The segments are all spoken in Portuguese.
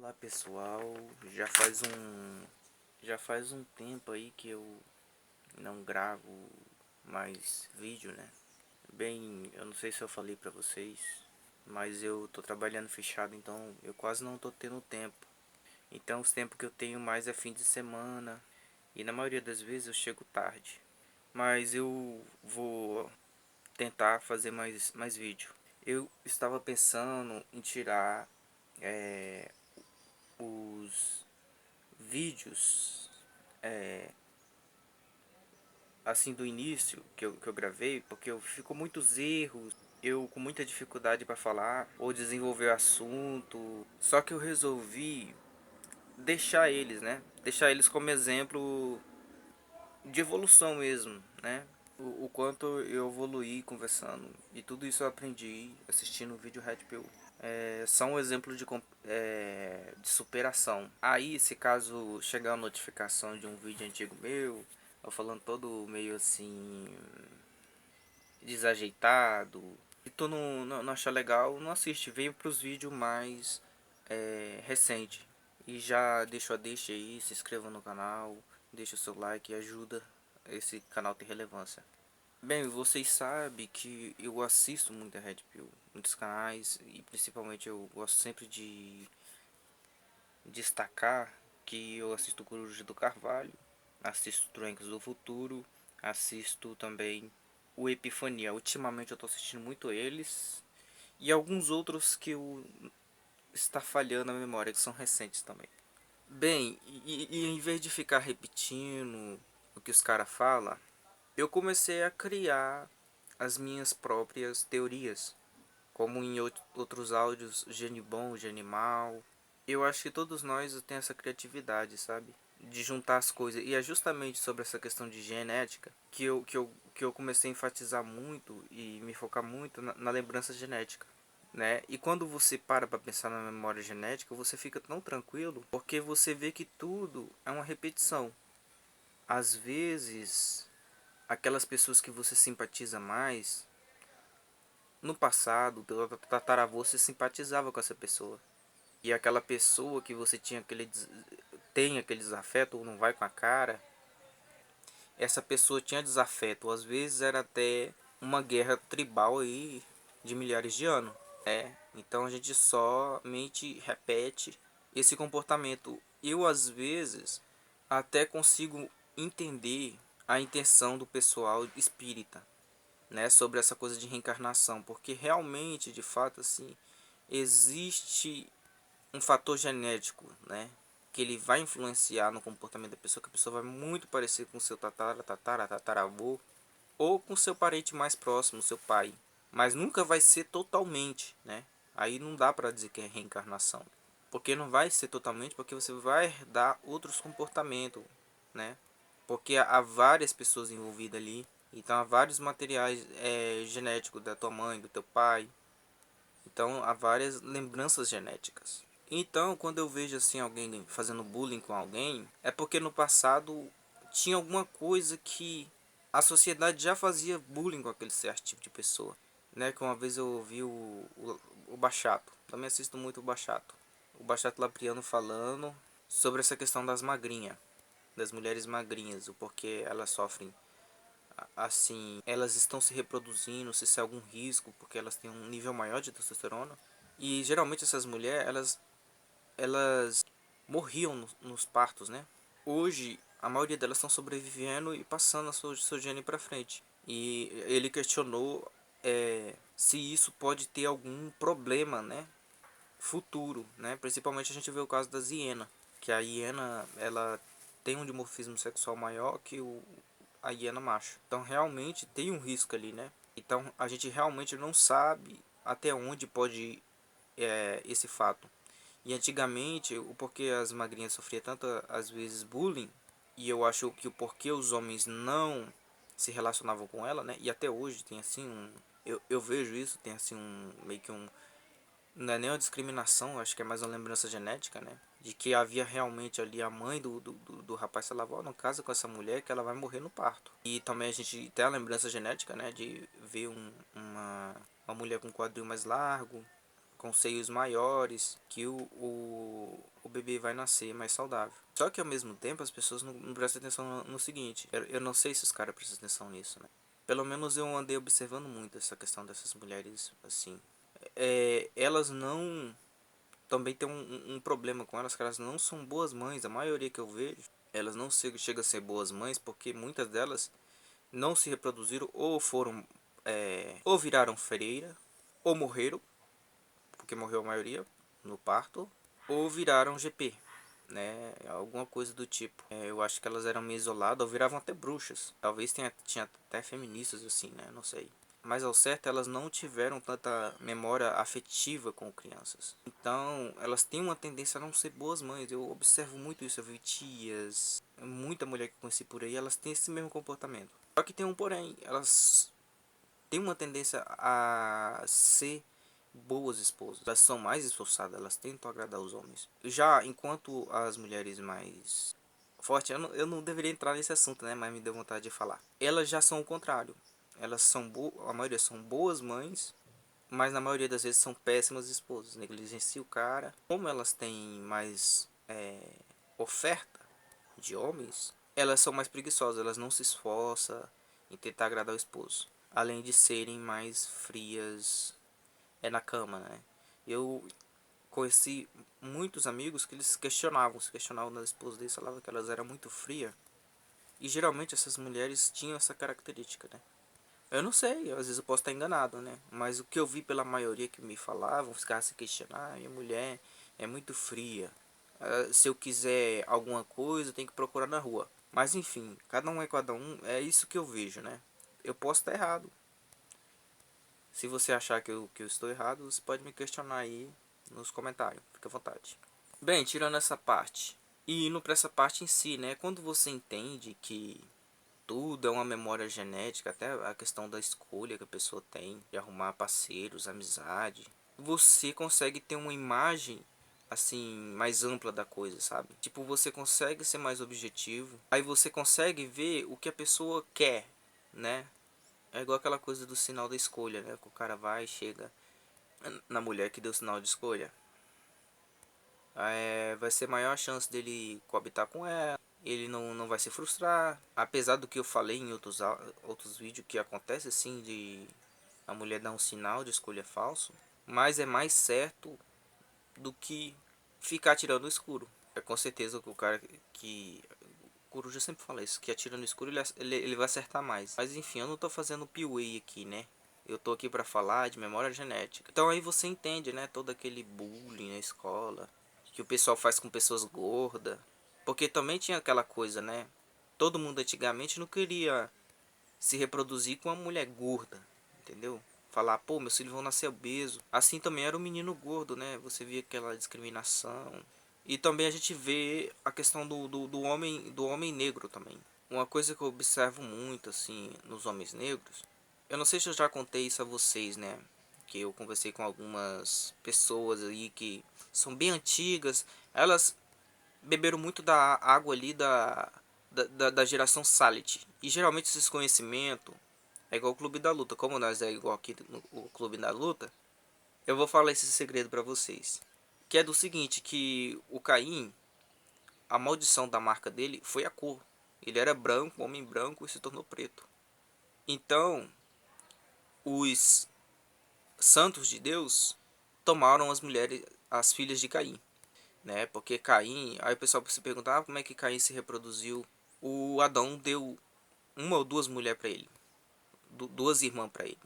Olá pessoal, já faz um tempo aí que eu não gravo mais vídeo, né? Bem, eu não sei se eu falei pra vocês, mas eu tô trabalhando fechado, então eu quase não tô tendo tempo. Então os tempos que eu tenho mais é fim de semana e na maioria das vezes eu chego tarde. Mas eu vou tentar fazer mais vídeo. Eu estava pensando em tirar os vídeos assim do início que eu gravei, porque eu ficou muitos erros, eu com muita dificuldade para falar ou desenvolver o assunto. Só que eu resolvi deixar eles, né? Deixar eles como exemplo de evolução mesmo, né? O quanto eu evoluí conversando e tudo isso eu aprendi assistindo o vídeo Red Pill. São um exemplo de superação. Aí, se caso chegar a notificação de um vídeo antigo meu, eu falando todo meio assim, desajeitado, e tu não achar legal, não assiste. Venha pros vídeos mais recente. E já deixa aí, se inscreva no canal, deixa o seu like e ajuda esse canal ter relevância. Bem, vocês sabem que eu assisto muito a Red Pill, muitos canais, e principalmente eu gosto sempre de destacar que eu assisto Coruja do Carvalho, assisto Trancos do Futuro, assisto também o Epifania. Ultimamente eu tô assistindo muito eles e alguns outros que eu está falhando a memória, que são recentes também. Bem, e em vez de ficar repetindo o que os caras falam, eu comecei a criar as minhas próprias teorias, como em outros áudios, gene bom, gene mal. Eu acho que todos nós temos essa criatividade, sabe? De juntar as coisas. E é justamente sobre essa questão de genética que eu comecei a enfatizar muito e me focar muito na lembrança genética. Né? E quando você para pensar na memória genética, você fica tão tranquilo porque você vê que tudo é uma repetição. Às vezes, aquelas pessoas que você simpatiza mais, no passado, pelo tataravô, você simpatizava com essa pessoa. E aquela pessoa que você tem aquele desafeto ou não vai com a cara, essa pessoa tinha desafeto. Às vezes era até uma guerra tribal aí de milhares de anos. Então a gente somente repete esse comportamento. Eu às vezes até consigo entender a intenção do pessoal espírita, né, sobre essa coisa de reencarnação, porque realmente, de fato, assim, existe um fator genético, né, que ele vai influenciar no comportamento da pessoa, que a pessoa vai muito parecer com seu tataravô, ou com seu parente mais próximo, seu pai, mas nunca vai ser totalmente, né? Aí não dá para dizer que é reencarnação, porque não vai ser totalmente, porque você vai herdar outros comportamentos, né? Porque há várias pessoas envolvidas ali, então há vários materiais genéticos da tua mãe, do teu pai, então há várias lembranças genéticas. Então, quando eu vejo assim alguém fazendo bullying com alguém, é porque no passado tinha alguma coisa que a sociedade já fazia bullying com aquele certo tipo de pessoa, né? Que uma vez eu ouvi o Bachato, também assisto muito o Bachato Lapriano falando sobre essa questão das magrinhas, das mulheres magrinhas, o porquê elas sofrem assim, elas estão se reproduzindo, se é algum risco, porque elas têm um nível maior de testosterona. E geralmente essas mulheres, elas morriam nos partos, né? Hoje, a maioria delas estão sobrevivendo e passando a seu gene para frente. E ele questionou se isso pode ter algum problema, né? Futuro, né? Principalmente a gente vê o caso da hiena, que a hiena, ela tem um dimorfismo sexual maior que a hiena macho. Então realmente tem um risco ali, né? Então a gente realmente não sabe até onde pode ir esse fato. E antigamente, o porquê as magrinhas sofriam tanto às vezes bullying, e eu acho que o porquê os homens não se relacionavam com ela, né? E até hoje tem assim eu vejo isso, tem assim meio que não é nem uma discriminação, acho que é mais uma lembrança genética, né? De que havia realmente ali a mãe do rapaz falava, ó, não casa com essa mulher que ela vai morrer no parto. E também a gente tem a lembrança genética, né? De ver uma mulher com quadril mais largo, com seios maiores, que bebê vai nascer mais saudável. Só que ao mesmo tempo as pessoas não prestam atenção no seguinte, eu não sei se os caras prestam atenção nisso, né? Pelo menos eu andei observando muito essa questão dessas mulheres, assim. Elas não... Também tem um problema com elas, que elas não são boas mães. A maioria que eu vejo, elas não chegam a ser boas mães, porque muitas delas não se reproduziram, ou foram... ou viraram freira, ou morreram, porque morreu a maioria no parto, ou viraram GP, né? Alguma coisa do tipo. Eu acho que elas eram meio isoladas, ou viravam até bruxas. Talvez tinha até feministas assim, né? Não sei. Mas ao certo, elas não tiveram tanta memória afetiva com crianças. Então, elas têm uma tendência a não ser boas mães. Eu observo muito isso. Eu vi tias, muita mulher que conheci por aí, elas têm esse mesmo comportamento. Só que tem um porém, elas têm uma tendência a ser boas esposas. Elas são mais esforçadas, elas tentam agradar os homens. Já enquanto as mulheres mais fortes, eu não deveria entrar nesse assunto, né? Mas me deu vontade de falar. Elas já são o contrário. Elas são a maioria são boas mães, mas na maioria das vezes são péssimas esposas. Negligenciam o cara. Como elas têm mais oferta de homens, elas são mais preguiçosas. Elas não se esforçam em tentar agradar o esposo. Além de serem mais frias na cama, né? Eu conheci muitos amigos que eles se questionavam das esposas deles, falavam que elas eram muito frias. E geralmente essas mulheres tinham essa característica, né? Eu não sei, às vezes eu posso estar enganado, né? Mas o que eu vi pela maioria que me falavam, os caras se questionar, minha mulher é muito fria. Se eu quiser alguma coisa, eu tenho que procurar na rua. Mas enfim, cada um é cada um, é isso que eu vejo, né? Eu posso estar errado. Se você achar que eu estou errado, você pode me questionar aí nos comentários. Fique à vontade. Bem, tirando essa parte e indo para essa parte em si, né? Quando você entende que tudo é uma memória genética, até a questão da escolha que a pessoa tem de arrumar parceiros, amizade, você consegue ter uma imagem assim mais ampla da coisa, sabe? Tipo, você consegue ser mais objetivo. Aí você consegue ver o que a pessoa quer, né? É igual aquela coisa do sinal da escolha, né? Que o cara vai, chega na mulher que deu o sinal de escolha. Vai ser maior a chance dele coabitar com ela. Ele não vai se frustrar. Apesar do que eu falei em outros vídeos, que acontece assim de a mulher dar um sinal de escolha falso. Mas é mais certo do que ficar atirando no escuro. É com certeza que o cara que... Coruja sempre fala isso, que atira no escuro ele vai acertar mais. Mas enfim, eu não tô fazendo PUA aqui, né? Eu tô aqui pra falar de memória genética. Então aí você entende, né? Todo aquele bullying na escola que o pessoal faz com pessoas gordas. Porque também tinha aquela coisa, né? Todo mundo antigamente não queria se reproduzir com uma mulher gorda, entendeu? Falar, pô, meus filhos vão nascer obeso. Assim também era o menino gordo, né? Você via aquela discriminação. E também a gente vê a questão do homem negro também. Uma coisa que eu observo muito assim nos homens negros, eu não sei se eu já contei isso a vocês, né? Que eu conversei com algumas pessoas aí que são bem antigas. Elas beberam muito da água ali da geração Salit. E geralmente esses conhecimentos é igual o Clube da Luta. Como nós é igual aqui no Clube da Luta, eu vou falar esse segredo pra vocês. Que é do seguinte, que o Caim, a maldição da marca dele foi a cor. Ele era branco, homem branco, e se tornou preto. Então, os santos de Deus tomaram as mulheres, as filhas de Caim, né? Porque Caim, aí o pessoal se perguntava como é que Caim se reproduziu. O Adão deu uma ou duas mulheres para ele, duas irmãs para ele,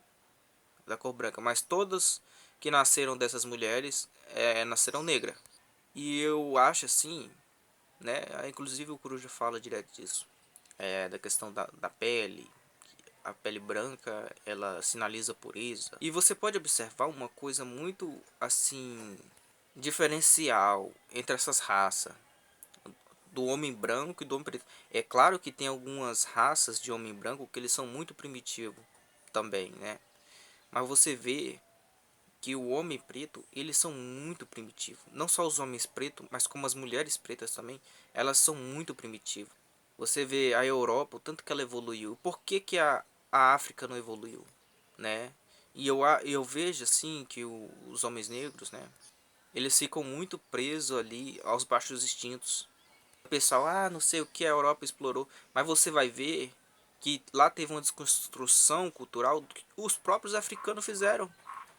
da cor branca, mas todas que nasceram dessas mulheres nasceram negras. E eu acho assim, né? Inclusive o Coruja fala direto disso, da questão da pele. A pele branca, ela sinaliza pureza. E você pode observar uma coisa muito assim diferencial entre essas raças, do homem branco e do homem preto. É claro que tem algumas raças de homem branco que eles são muito primitivos também, né? Mas você vê que o homem preto, eles são muito primitivos. Não só os homens pretos, mas como as mulheres pretas também, elas são muito primitivas. Você vê a Europa, o tanto que ela evoluiu. Por que, que a África não evoluiu, né? E eu vejo assim que os homens negros, né? eles ficam muito presos ali aos baixos instintos. O pessoal, não sei o que a Europa explorou, mas você vai ver que lá teve uma desconstrução cultural que os próprios africanos fizeram.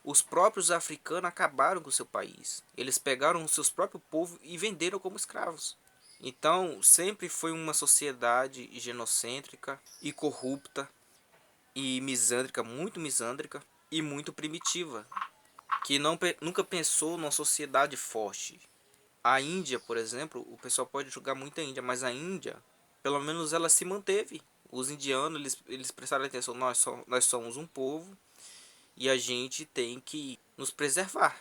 Os próprios africanos acabaram com o seu país. Eles pegaram os seus próprios povos e venderam como escravos. Então, sempre foi uma sociedade genocêntrica e corrupta e misândrica, muito misândrica e muito primitiva, que nunca pensou numa sociedade forte. A Índia, por exemplo, o pessoal pode julgar muito a Índia, mas a Índia, pelo menos ela se manteve. Os indianos, eles prestaram atenção, nós somos um povo e a gente tem que nos preservar,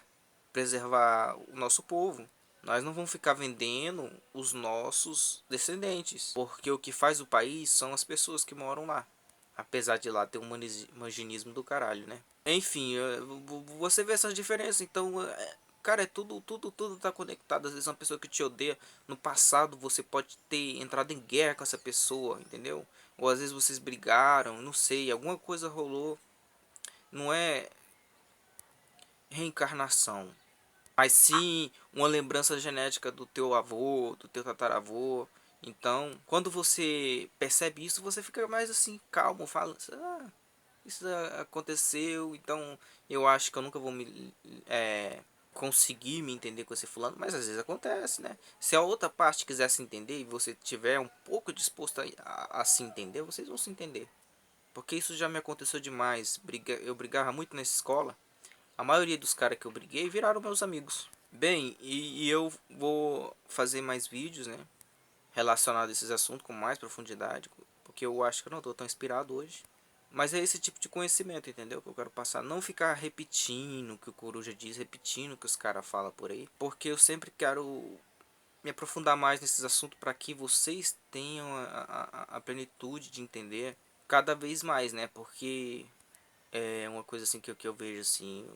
preservar o nosso povo. Nós não vamos ficar vendendo os nossos descendentes, porque o que faz o país são as pessoas que moram lá. Apesar de lá ter um manginismo do caralho, né? Enfim, você vê essas diferenças. Então, cara, é tudo tá conectado. Às vezes uma pessoa que te odeia, no passado você pode ter entrado em guerra com essa pessoa, entendeu? Ou às vezes vocês brigaram, não sei, alguma coisa rolou. Não é reencarnação, mas sim uma lembrança genética do teu avô, do teu tataravô. Então, quando você percebe isso, você fica mais assim, calmo, fala, isso aconteceu, então eu acho que eu nunca vou conseguir me entender com esse fulano, mas às vezes acontece, né? Se a outra parte quiser se entender e você tiver um pouco disposto a se entender, vocês vão se entender. Porque isso já me aconteceu demais. Eu brigava muito nessa escola. A maioria dos caras que eu briguei viraram meus amigos. Bem, e eu vou fazer mais vídeos, né? Relacionados a esses assuntos com mais profundidade. Porque eu acho que eu não estou tão inspirado hoje. Mas é esse tipo de conhecimento, entendeu? Que eu quero passar. Não ficar repetindo o que o Coruja diz, repetindo o que os caras falam por aí. Porque eu sempre quero me aprofundar mais nesses assuntos para que vocês tenham a plenitude de entender cada vez mais, né? Porque é uma coisa assim que eu vejo assim,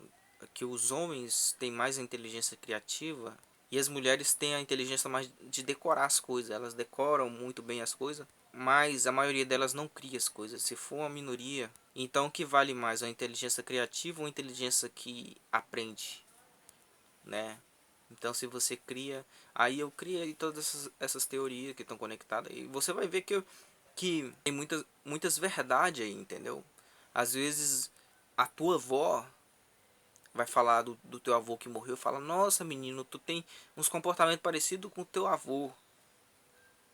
que os homens têm mais a inteligência criativa e as mulheres têm a inteligência mais de decorar as coisas. Elas decoram muito bem as coisas, mas a maioria delas não cria as coisas. Se for uma minoria, então o que vale mais, a inteligência criativa ou a inteligência que aprende, né? Então se você cria, aí eu criei todas essas teorias que estão conectadas e você vai ver que tem muitas verdades aí, entendeu? Às vezes a tua avó vai falar do teu avô que morreu, fala, nossa menino, tu tem uns comportamentos parecidos com o teu avô.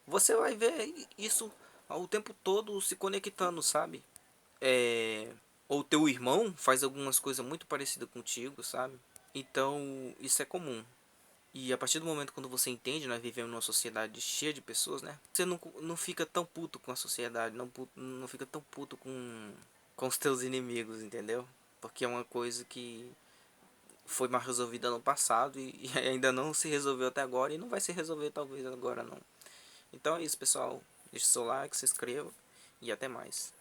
Você vai ver isso o tempo todo se conectando, sabe? É, ou teu irmão faz algumas coisas muito parecidas contigo, sabe? Então isso é comum. E a partir do momento quando você entende, nós vivemos numa sociedade cheia de pessoas, né? Você não fica tão puto com a sociedade, não fica tão puto com os teus inimigos, entendeu? Porque é uma coisa que foi mal resolvida no passado e ainda não se resolveu até agora e não vai se resolver talvez agora não. Então é isso, pessoal. Deixe seu like, se inscreva e até mais.